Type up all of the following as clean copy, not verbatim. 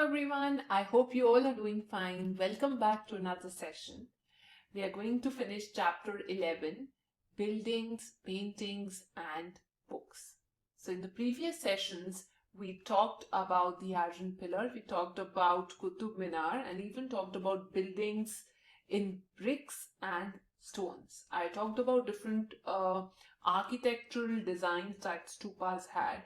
everyone, I hope you all are doing fine. Welcome back to another session. We are going to finish chapter 11, Buildings, Paintings and Books. So in the previous sessions, we talked about the Arjun Pillar, we talked about Qutub Minar and even talked about buildings in bricks and stones. I talked about different architectural designs that stupas had.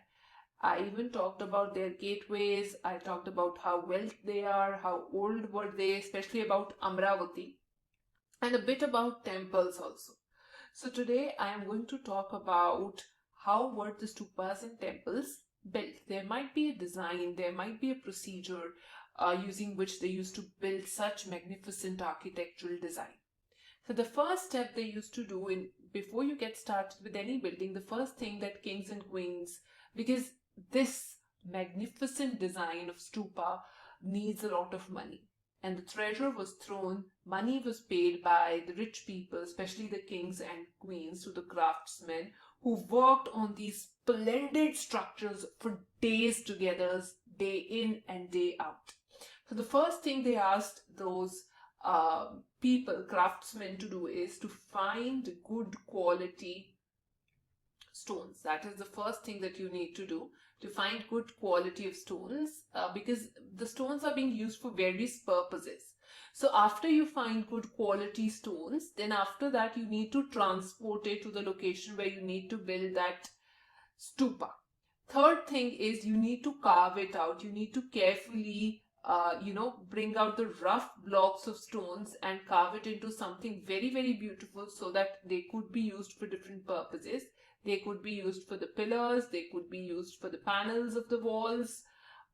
I even talked about their gateways. I talked about how well they are, how old were they, especially about Amravati, and a bit about temples also. So today I am going to talk about how were the stupas and temples built. There might be a design, there might be a procedure using which they used to build such magnificent architectural design. So the first step they used to do before you get started with any building, the first thing that kings and queens, because this magnificent design of stupa needs a lot of money, and the treasure was thrown, money was paid by the rich people, especially the kings and queens, to the craftsmen who worked on these splendid structures for days together, day in and day out. So the first thing they asked those craftsmen to do is to find good quality stones. That is the first thing that you need to do, to find good quality of stones, because the stones are being used for various purposes. So after you find good quality stones, then after that you need to transport it to the location where you need to build that stupa. Third thing is you need to carve it out. You need to carefully bring out the rough blocks of stones and carve it into something very, very beautiful so that they could be used for different purposes. They could be used for the pillars, they could be used for the panels of the walls,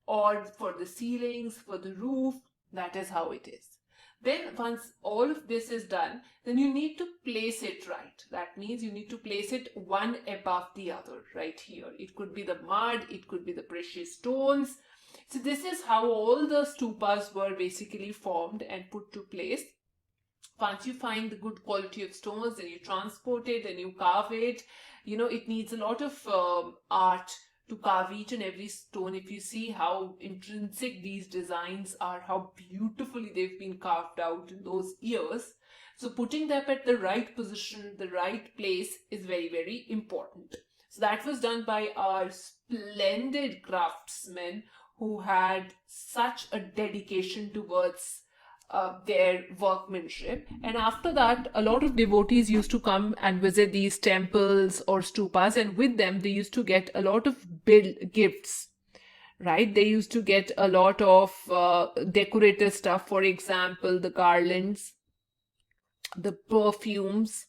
or for the ceilings, for the roof. That is how it is. Then once all of this is done, then you need to place it right. That means you need to place it one above the other, right here. It could be the mud, it could be the precious stones. So this is how all the stupas were basically formed and put to place. Once you find the good quality of stones, then you transport it, then you carve it. It needs a lot of art to carve each and every stone. If you see how intrinsic these designs are, how beautifully they've been carved out in those years. So putting them at the right position, the right place is very, very important. So that was done by our splendid craftsmen who had such a dedication towards their workmanship. And after that, a lot of devotees used to come and visit these temples or stupas, and with them they used to get a lot of gifts, right? They used to get a lot of decorative stuff, for example, the garlands, the perfumes.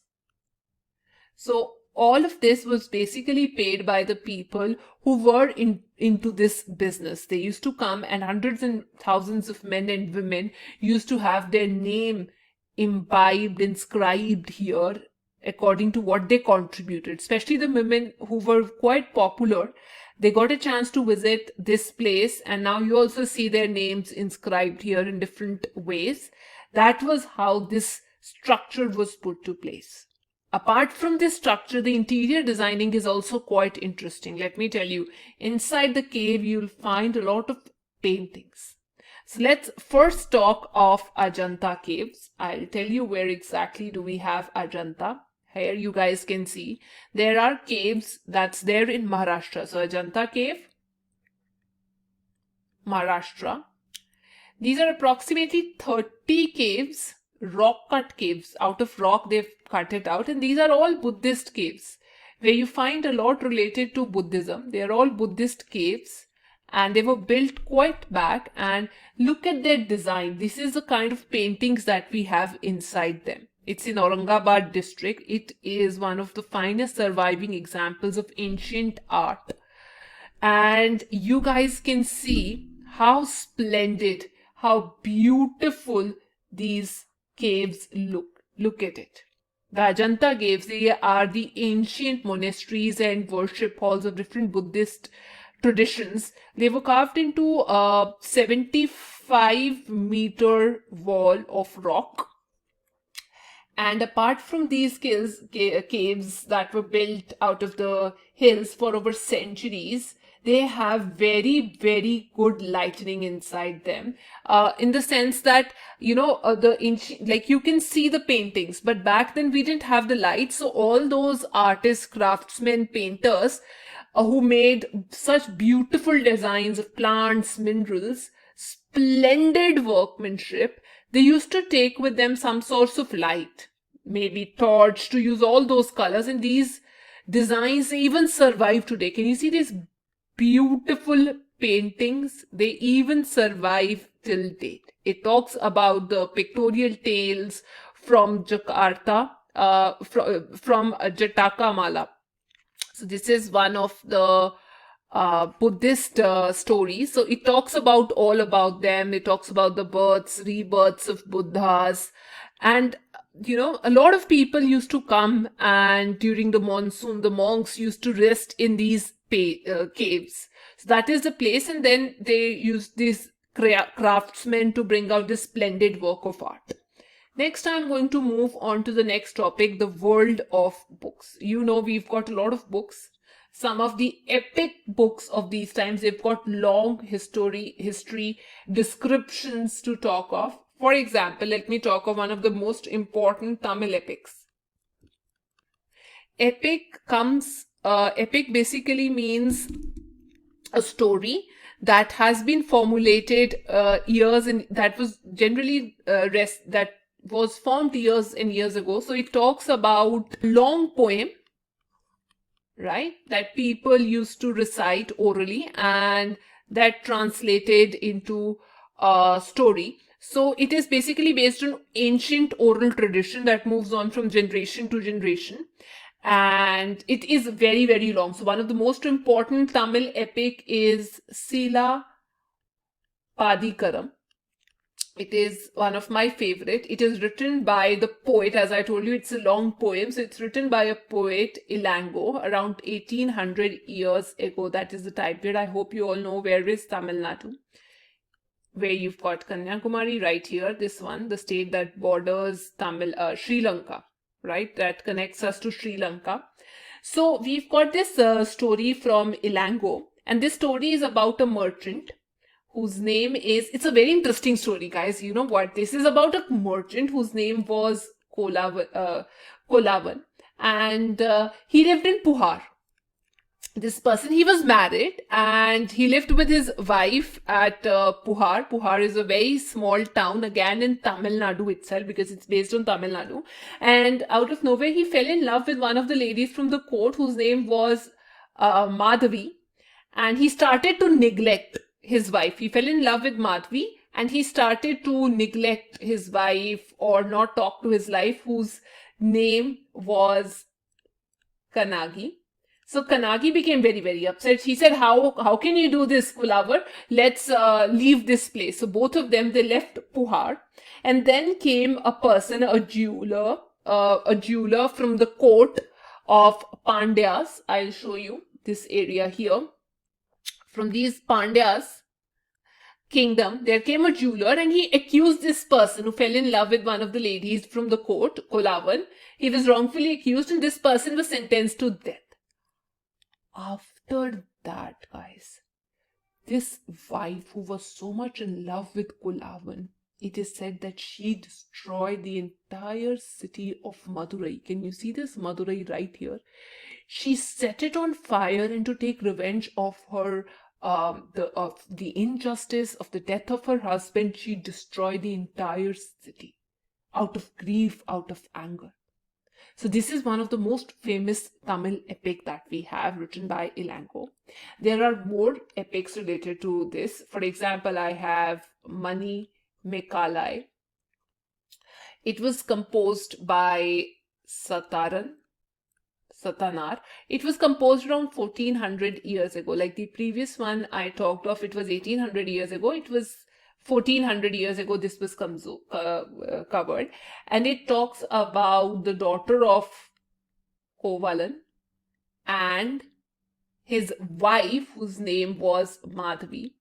So all of this was basically paid by the people who were into this business. They used to come, and hundreds and thousands of men and women used to have their name inscribed here according to what they contributed. Especially the women who were quite popular, they got a chance to visit this place, and now you also see their names inscribed here in different ways. That was how this structure was put to place. Apart from this structure, the interior designing is also quite interesting. Let me tell you, inside the cave, you'll find a lot of paintings. So let's first talk of Ajanta caves. I'll tell you where exactly do we have Ajanta. Here you guys can see there are caves that's there in Maharashtra. So Ajanta cave, Maharashtra. These are approximately 30 caves, rock cut caves. Out of rock they've cut it out, and these are all Buddhist caves where you find a lot related to Buddhism. They are all Buddhist caves and they were built quite back, and look at their design. This is the kind of paintings that we have inside them. It's in Aurangabad district. It is one of the finest surviving examples of ancient art, and you guys can see how splendid, how beautiful these caves look. Look at it. The Ajanta caves, they are the ancient monasteries and worship halls of different Buddhist traditions. They were carved into a 75-meter wall of rock. And apart from these caves that were built out of the hills for over centuries, they have very, very good lighting inside them, in the sense that, like you can see the paintings, but back then we didn't have the lights. So all those artists, craftsmen, painters, who made such beautiful designs of plants, minerals, splendid workmanship, they used to take with them some source of light, maybe torch, to use all those colors. And these designs even survive today. Can you see these beautiful paintings? They even survive till date. It talks about the pictorial tales from Jakarta, from Jatakamala. So this is one of the Buddhist stories. So it talks about all about them. It talks about the births, rebirths of Buddhas. And, a lot of people used to come, and during the monsoon, the monks used to rest in these caves. So that is the place. And then they used these craftsmen to bring out this splendid work of art. Next, I'm going to move on to the next topic, the world of books. We've got a lot of books. Some of the epic books of these times, they've got long history descriptions to talk of. For example, let me talk of one of the most important Tamil epics. Epic basically means a story that has been formulated years, and that was generally that was formed years and years ago. So it talks about long poem, right, that people used to recite orally, and that translated into a story. So it is basically based on ancient oral tradition that moves on from generation to generation. And it is very, very long. So one of the most important Tamil epic is Sila Padikaram. It is one of my favorite. It is written by the poet. As I told you, it's a long poem. So it's written by a poet, Ilango, around 1800 years ago. That is the time period. I hope you all know where is Tamil Nadu, where you've got Kanyakumari right here. This one, the state that borders Sri Lanka, right? That connects us to Sri Lanka. So we've got this story from Ilango. And this story is about a merchant whose name is, it's a very interesting story, guys. You know what? This is about a merchant whose name was Kolavan. And he lived in Puhar. This person, he was married, and he lived with his wife at Puhar. Puhar is a very small town, again in Tamil Nadu itself, because it's based on Tamil Nadu. And out of nowhere, he fell in love with one of the ladies from the court, whose name was Madhavi. And he started to neglect his wife. He fell in love with Madhavi, and he started to neglect his wife, or not talk to his wife, whose name was Kanagi. So Kanagi became very, very upset. He said, how can you do this, Kulavar? Let's leave this place. So both of them, they left Puhar. And then came a person, a jeweler from the court of Pandyas. I'll show you this area here. From these Pandyas kingdom, there came a jeweler, and he accused this person who fell in love with one of the ladies from the court, Kolavan. He was wrongfully accused, and this person was sentenced to death. After that, guys, this wife who was so much in love with Kulavan, it is said that she destroyed the entire city of Madurai. Can you see this Madurai right here? She set it on fire, and to take revenge of her of the injustice of the death of her husband, she destroyed the entire city out of grief, out of anger. So this is one of the most famous Tamil epic that we have, written by Ilango. There are more epics related to this. For example, I have Mani Mekalai. It was composed by Satanar. It was composed around 1400 years ago. Like the previous one I talked of, it was 1800 years ago. It was 1400 years ago this was covered. And it talks about the daughter of Kovalan and his wife, whose name was Madhavi.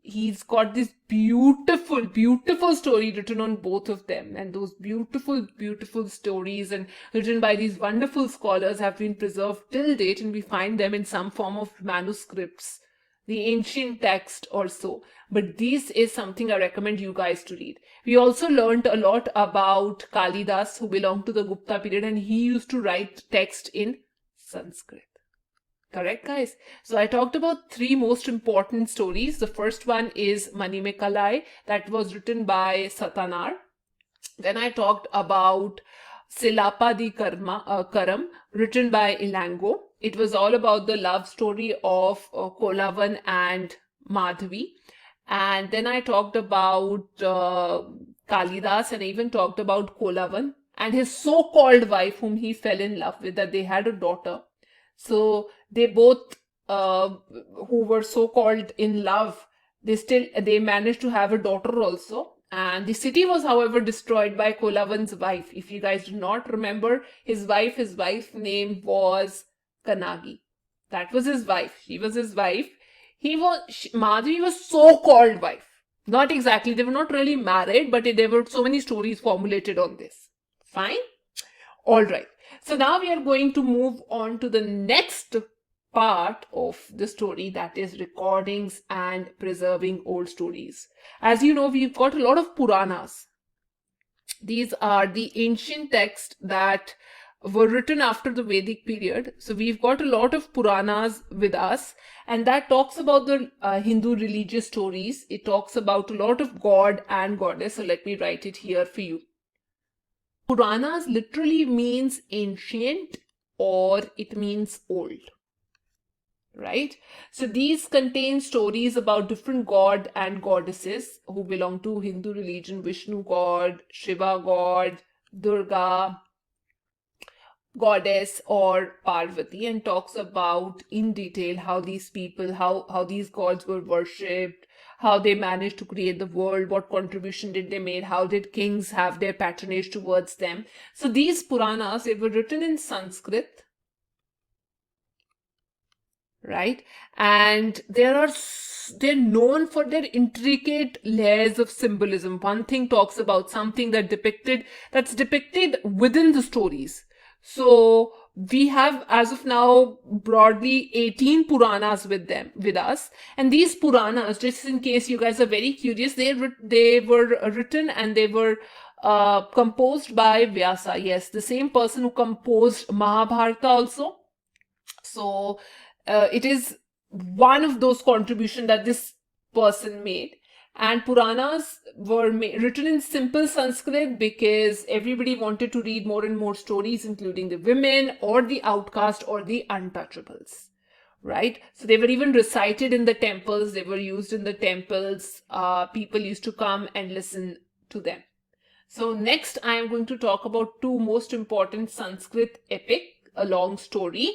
he's got this beautiful, beautiful story written on both of them. And those beautiful, beautiful stories and written by these wonderful scholars have been preserved till date, and we find them in some form of manuscripts, the ancient text or so. But this is something I recommend you guys to read. We also learned a lot about Kalidas, who belonged to the Gupta period, and he used to write text in Sanskrit. Correct, guys? So I talked about three most important stories. The first one is Manimekalai, that was written by Satanar. Then I talked about Silapadi Karam, written by Ilango. It was all about the love story of Kolavan and Madhavi. And then I talked about Kalidas, and I even talked about Kolavan and his so-called wife whom he fell in love with, that they had a daughter. So they both, who were so-called in love, they managed to have a daughter also. And the city was, however, destroyed by Kolavan's wife. If you guys do not remember, his wife's name was Kanagi. That was his wife. She was his wife. Madhavi was so-called wife. Not exactly. They were not really married, but there were so many stories formulated on this. Fine? All right. So now we are going to move on to the next part of the story, that is recordings and preserving old stories. As you know, we've got a lot of Puranas. These are the ancient texts that were written after the Vedic period. So we've got a lot of Puranas with us, and that talks about the Hindu religious stories. It talks about a lot of god and goddess. So let me write it here for you. Puranas literally means ancient, or it means old, right? So these contain stories about different god and goddesses who belong to Hindu religion: Vishnu god, Shiva god, Durga goddess, or Parvati, and talks about in detail how these people, how these gods were worshipped, how they managed to create the world, what contribution did they make, how did kings have their patronage towards them. So these Puranas, they were written in Sanskrit, right? And they're known for their intricate layers of symbolism. One thing talks about something that's depicted within the stories. So we have, as of now, broadly 18 Puranas with us. And these Puranas, just in case you guys are very curious, they were written and they were composed by Vyasa. Yes, the same person who composed Mahabharata also. So it is one of those contributions that this person made. And Puranas were written in simple Sanskrit because everybody wanted to read more and more stories, including the women or the outcast or the untouchables, right? So they were even recited in the temples. They were used in the temples. People used to come and listen to them. So next I am going to talk about two most important Sanskrit epic, a long story.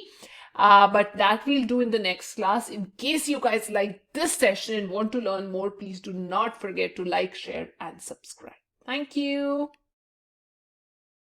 But that we'll do in the next class. In case you guys like this session and want to learn more, please do not forget to like, share, and subscribe. Thank you.